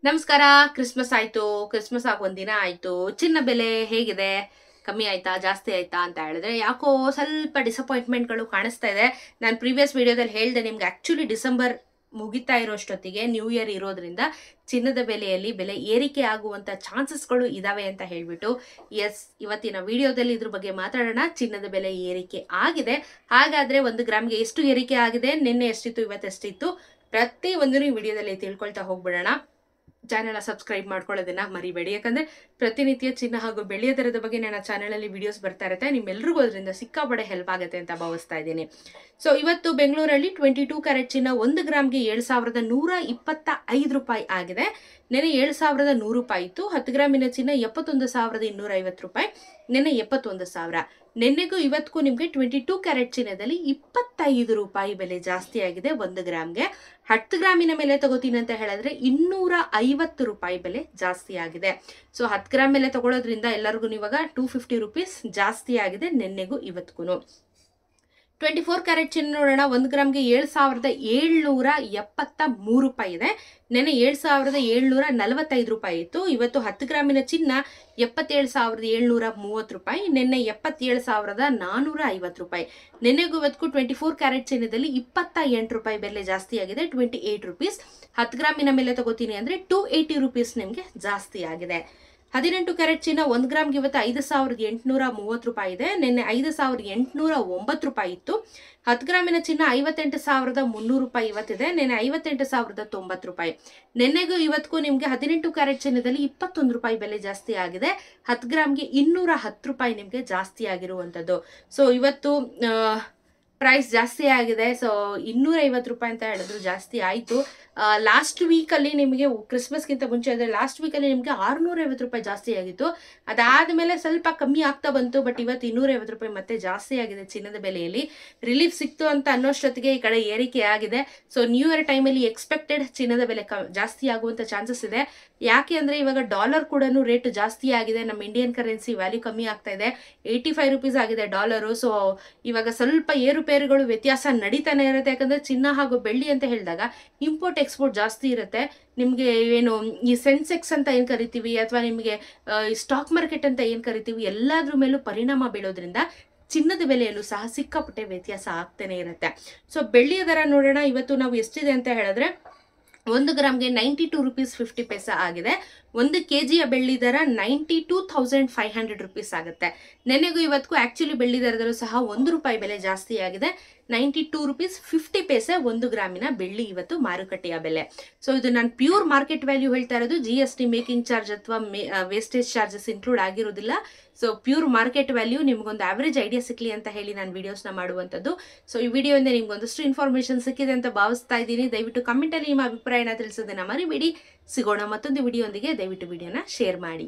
ನಮಸ್ಕಾರ. ಕ್ರಿಸ್ಮಸ್ ಆಯ್ತು. ಕ್ರಿಸ್ಮಸ್ ಆಗಿ ಒಂದಿನ ಆಯ್ತು. ಚಿನ್ನ ಬೆಲೆ ಹೇಗಿದೆ? ಕಮ್ಮಿ ಆಯ್ತಾ ಜಾಸ್ತಿ ಆಯ್ತಾ ಅಂತ ಹೇಳಿದ್ರೆ ಯಾಕೋ ಸ್ವಲ್ಪ ಡಿಸಪಾಯಿಂಟ್ಮೆಂಟ್ಗಳು ಕಾಣಿಸ್ತಾ ಇದೆ. ನಾನು ಪ್ರೀವಿಯಸ್ ವಿಡಿಯೋದಲ್ಲಿ ಹೇಳಿದೆ ನಿಮ್ಗೆ, ಆಕ್ಚುಲಿ ಡಿಸೆಂಬರ್ ಮುಗಿತಾ ಇರೋಷ್ಟೊತ್ತಿಗೆ ನ್ಯೂ ಇಯರ್ ಇರೋದ್ರಿಂದ ಚಿನ್ನದ ಬೆಲೆಯಲ್ಲಿ ಬೆಲೆ ಏರಿಕೆ ಆಗುವಂತ ಚಾನ್ಸಸ್ಗಳು ಇದಾವೆ ಅಂತ ಹೇಳ್ಬಿಟ್ಟು ಎಸ್, ಇವತ್ತಿನ ವಿಡಿಯೋದಲ್ಲಿ ಇದ್ರ ಬಗ್ಗೆ ಮಾತಾಡೋಣ. ಚಿನ್ನದ ಬೆಲೆ ಏರಿಕೆ ಆಗಿದೆ. ಹಾಗಾದ್ರೆ 1 ಗ್ರಾಮ್ಗೆ ಎಷ್ಟು ಏರಿಕೆ ಆಗಿದೆ, ನಿನ್ನೆ ಎಷ್ಟಿತ್ತು, ಇವತ್ತು ಎಷ್ಟಿತ್ತು, ಪ್ರತಿ ಒಂದು ವಿಡಿಯೋದಲ್ಲಿ ತಿಳ್ಕೊಳ್ತಾ ಹೋಗ್ಬಿಡೋಣ. ಚಾನೆಲ್ ಸಬ್ಸ್ಕ್ರೈಬ್ ಮಾಡ್ಕೊಳ್ಳೋದನ್ನ ಮರಿಬೇಡಿ. ಯಾಕಂದ್ರೆ ಪ್ರತಿನಿತ್ಯ ಚಿನ್ನ ಹಾಗೂ ಬೆಳ್ಳಿಯ ದರದ ಬಗ್ಗೆ ನನ್ನ ಚಾನೆಲ್ ಅಲ್ಲಿ ವಿಡಿಯೋಸ್ ಬರ್ತಾ ಇರುತ್ತೆ. ನಿಮ್ಮೆಲ್ರಿಗೂ ಅದರಿಂದ ಸಿಕ್ಕಾಪಡೆ ಹೆಲ್ಪ್ ಆಗುತ್ತೆ ಅಂತ ಭಾವಿಸ್ತಾ ಇದ್ದೀನಿ. ಸೊ ಇವತ್ತು ಬೆಂಗಳೂರಲ್ಲಿ 22 ಕ್ಯಾರೆಟ್ ಚಿನ್ನ 1 ಗ್ರಾಮ್ಗೆ 7,125 ರೂಪಾಯಿ ಆಗಿದೆ. ನೆನೆ 7,100 ರೂಪಾಯಿ ಇತ್ತು. 10 ಗ್ರಾಮಿನ ಚಿನ್ನ 71,250 ರೂಪಾಯಿ, ನೆನೆ 71,000. ನೆನ್ನೆಗೂ ಇವತ್ತಿಗೂ ನಿಮ್ಗೆ 22 ಕ್ಯಾರೆಟ್ ಚಿನ್ನದಲ್ಲಿ 25 ರೂಪಾಯಿ ಬೆಲೆ ಜಾಸ್ತಿ ಆಗಿದೆ 1 ಗ್ರಾಮ್ಗೆ. 10 ಗ್ರಾಮಿನ ಮೇಲೆ ತಗೋತೀನಿ ಅಂತ ಹೇಳಿದ್ರೆ 250 ರೂಪಾಯಿ ಬೆಲೆ ಜಾಸ್ತಿ ಆಗಿದೆ. ಸೊ 10 ಗ್ರಾಮ್ ಮೇಲೆ ತಗೊಳ್ಳೋದ್ರಿಂದ ಎಲ್ಲರಿಗೂ ಇವಾಗ 250 ರುಪೀಸ್ ಜಾಸ್ತಿ ಆಗಿದೆ ನೆನ್ನೆಗೂ ಇವತ್ತಿಗೂ. 24 ಕ್ಯಾರೆಟ್ ಚಿನ್ನ ನೋಡೋಣ. 1 ಗ್ರಾಮ್ಗೆ 7,773 ರೂಪಾಯಿ ಇದೆ. ನೆನೆ 7,745 ರೂಪಾಯಿ ಇತ್ತು. ಇವತ್ತು 10 ಗ್ರಾಮಿನ ಚಿನ್ನ 77,730 ರೂಪಾಯಿ, ನೆನ್ನೆ 77,450 ರೂಪಾಯಿ. ನೆನ್ನೆಗೂ ಇವತ್ತಿಗೂ 24 ಕ್ಯಾರೆಟ್ ಚಿನ್ನದಲ್ಲಿ 28 ರೂಪಾಯಿ ಬೆಲೆ ಜಾಸ್ತಿ ಆಗಿದೆ, 28 ರುಪೀಸ್. 10 ಗ್ರಾಮಿನ ಮೇಲೆ ತಗೋತೀನಿ ಅಂದ್ರೆ 280 ರುಪೀಸ್ ನಿಮ್ಗೆ ಜಾಸ್ತಿ ಆಗಿದೆ. 18 ಕ್ಯಾರೆಟ್ ಚಿನ್ನ 1 ಗ್ರಾಮ್ಗೆ ಇವತ್ತು 5,830 ರೂಪಾಯಿ ಇದೆ. ನಿನ್ನೆ 5,809 ರೂಪಾಯಿ ಇತ್ತು. 10 ಗ್ರಾಮಿನ ಚಿನ್ನ 58,300 ರೂಪಾಯಿ ಇವತ್ತಿದೆ. ನೆನ್ನೆ 58,090 ರೂಪಾಯಿ. ನೆನ್ನೆಗೂ ಇವತ್ತಿಗೂ ನಿಮ್ಗೆ 18 ಕ್ಯಾರೆಟ್ ಚಿನ್ನದಲ್ಲಿ 21 ರೂಪಾಯಿ ಬೆಲೆ ಜಾಸ್ತಿ ಆಗಿದೆ. 10 ಗ್ರಾಮ್ಗೆ 210 ರೂಪಾಯಿ ನಿಮ್ಗೆ ಜಾಸ್ತಿ ಆಗಿರುವಂತದ್ದು. ಸೊ ಇವತ್ತು ಪ್ರೈಸ್ ಜಾಸ್ತಿ ಆಗಿದೆ. ಸೊ 250 ರೂಪಾಯಿ ಅಂತ ಹೇಳಿದ್ರು ಜಾಸ್ತಿ ಆಯ್ತು. ಲಾಸ್ಟ್ ವೀಕಲ್ಲಿ ನಿಮಗೆ ಕ್ರಿಸ್ಮಸ್ಗಿಂತ ಮುಂಚೆ ಅಂದರೆ ಲಾಸ್ಟ್ ವೀಕಲ್ಲಿ ನಿಮಗೆ 650 ರೂಪಾಯಿ ಜಾಸ್ತಿ ಆಗಿತ್ತು. ಅದಾದಮೇಲೆ ಸ್ವಲ್ಪ ಕಮ್ಮಿ ಆಗ್ತಾ ಬಂತು. ಬಟ್ ಇವತ್ತು 250 ರೂಪಾಯಿ ಮತ್ತೆ ಜಾಸ್ತಿ ಆಗಿದೆ ಚಿನ್ನದ ಬೆಲೆಯಲ್ಲಿ. ರಿಲೀಫ್ ಸಿಕ್ತು ಅಂತ ಅನ್ನೋಷ್ಟೊತ್ತಿಗೆ ಈ ಕಡೆ ಏರಿಕೆ ಆಗಿದೆ. ಸೊ ನ್ಯೂ ಇಯರ್ ಟೈಮಲ್ಲಿ ಎಕ್ಸ್ಪೆಕ್ಟೆಡ್ ಚಿನ್ನದ ಬೆಲೆ ಜಾಸ್ತಿ ಆಗುವಂಥ ಚಾನ್ಸಸ್ ಇದೆ. ಯಾಕೆ ಅಂದರೆ ಇವಾಗ ಡಾಲರ್ ಕೂಡ ರೇಟ್ ಜಾಸ್ತಿ ಆಗಿದೆ. ನಮ್ಮ ಇಂಡಿಯನ್ ಕರೆನ್ಸಿ ವ್ಯಾಲ್ಯೂ ಕಮ್ಮಿ ಆಗ್ತಾ ಇದೆ. 85 ರುಪೀಸ್ ಆಗಿದೆ ಡಾಲರು. ಸೊ ಇವಾಗ ಸ್ವಲ್ಪ ಏರುಪೇರುಗಳು ವ್ಯತ್ಯಾಸ ನಡೀತಾನೆ ಇರುತ್ತೆ. ಯಾಕಂದರೆ ಚಿನ್ನ ಹಾಗೂ ಬೆಳ್ಳಿ ಅಂತ ಹೇಳಿದಾಗ ಇಂಪೋರ್ಟ್ ಎಕ್ಸ್ಪೋರ್ಟ್ ಜಾಸ್ತಿ ಇರುತ್ತೆ. ನಿಮಗೆ ಏನು ಈ ಸೆನ್ಸೆಕ್ಸ್ ಅಂತ ಏನು ಕರಿತೀವಿ, ಅಥವಾ ನಿಮಗೆ ಸ್ಟಾಕ್ ಮಾರ್ಕೆಟ್ ಅಂತ ಏನು ಕರಿತೀವಿ, ಎಲ್ಲಾದ್ರ ಮೇಲೂ ಪರಿಣಾಮ ಬೀಳೋದ್ರಿಂದ ಚಿನ್ನದ ಬೆಲೆಯಲ್ಲೂ ಸಹ ಸಿಕ್ಕಾಪಟ್ಟೆ ವ್ಯತ್ಯಾಸ ಆಗ್ತಾನೆ ಇರುತ್ತೆ. ಸೊ ಬೆಳ್ಳಿಯ ದರ ನೋಡೋಣ. ಇವತ್ತು ನಾವು ಎಷ್ಟಿದೆ ಅಂತ ಹೇಳಿದ್ರೆ 1 ಗ್ರಾಮ್ಗೆ 92 ರುಪೀಸ್ 50 ಪೈಸಾ ಆಗಿದೆ. 1 kg ಬೆಳ್ಳಿ ದರ 92,500 ರುಪೀಸ್ ಆಗುತ್ತೆ. ನೆನೆಗೂ ಇವತ್ತಿಗೂ ಆಕ್ಚುಲಿ ಬೆಳ್ಳಿ ದರದಲ್ಲೂ ಸಹ 1 ರೂಪಾಯಿ ಬೆಲೆ ಜಾಸ್ತಿ ಆಗಿದೆ. 92 ರುಪೀಸ್ 50 ಪೈಸೆ 1 ಗ್ರಾಮಿನ ಬೆಳ್ಳಿ ಇವತ್ತು ಮಾರುಕಟ್ಟೆಯ ಬೆಲೆ. ಸೊ ಇದು ನಾನು ಪ್ಯೂರ್ ಮಾರ್ಕೆಟ್ ವ್ಯಾಲ್ಯೂ ಹೇಳ್ತಾ ಇರೋದು. GST ಮೇಕಿಂಗ್ ಚಾರ್ಜ್ ಅಥವಾ ವೇಸ್ಟೇಜ್ ಚಾರ್ಜಸ್ ಇನ್ಕ್ಲೂಡ್ ಆಗಿರೋದಿಲ್ಲ. ಸೊ ಪ್ಯೂರ್ ಮಾರ್ಕೆಟ್ ವ್ಯಾಲ್ಯೂ ನಿಮ್ಗೊಂದು ಆವರೇಜ್ ಐಡಿಯಾ ಸಿಕ್ಲಿ ಅಂತ ಹೇಳಿ ನಾನು ವಿಡಿಯೋಸ್ನ ಮಾಡುವಂಥದ್ದು. ಸೊ ಈ ವಿಡಿಯೋಯಿಂದ ನಿಮ್ಗೊಂದಷ್ಟು ಇನ್ಫಾರ್ಮೇಶನ್ ಸಿಕ್ಕಿದೆ ಅಂತ ಭಾವಿಸ್ತಾ ಇದ್ದೀನಿ. ದಯವಿಟ್ಟು ಕಮೆಂಟಲ್ಲಿ ನಿಮ್ಮ ಅಭಿಪ್ರಾಯನ ತಿಳಿಸೋದನ್ನ ಮರಿಬೇಡಿ. ಸಿಗೋಣ ಮತ್ತೊಂದು ವಿಡಿಯೋಂದಿಗೆ. ದಯವಿಟ್ಟು ವಿಡಿಯೋನ ಶೇರ್ ಮಾಡಿ.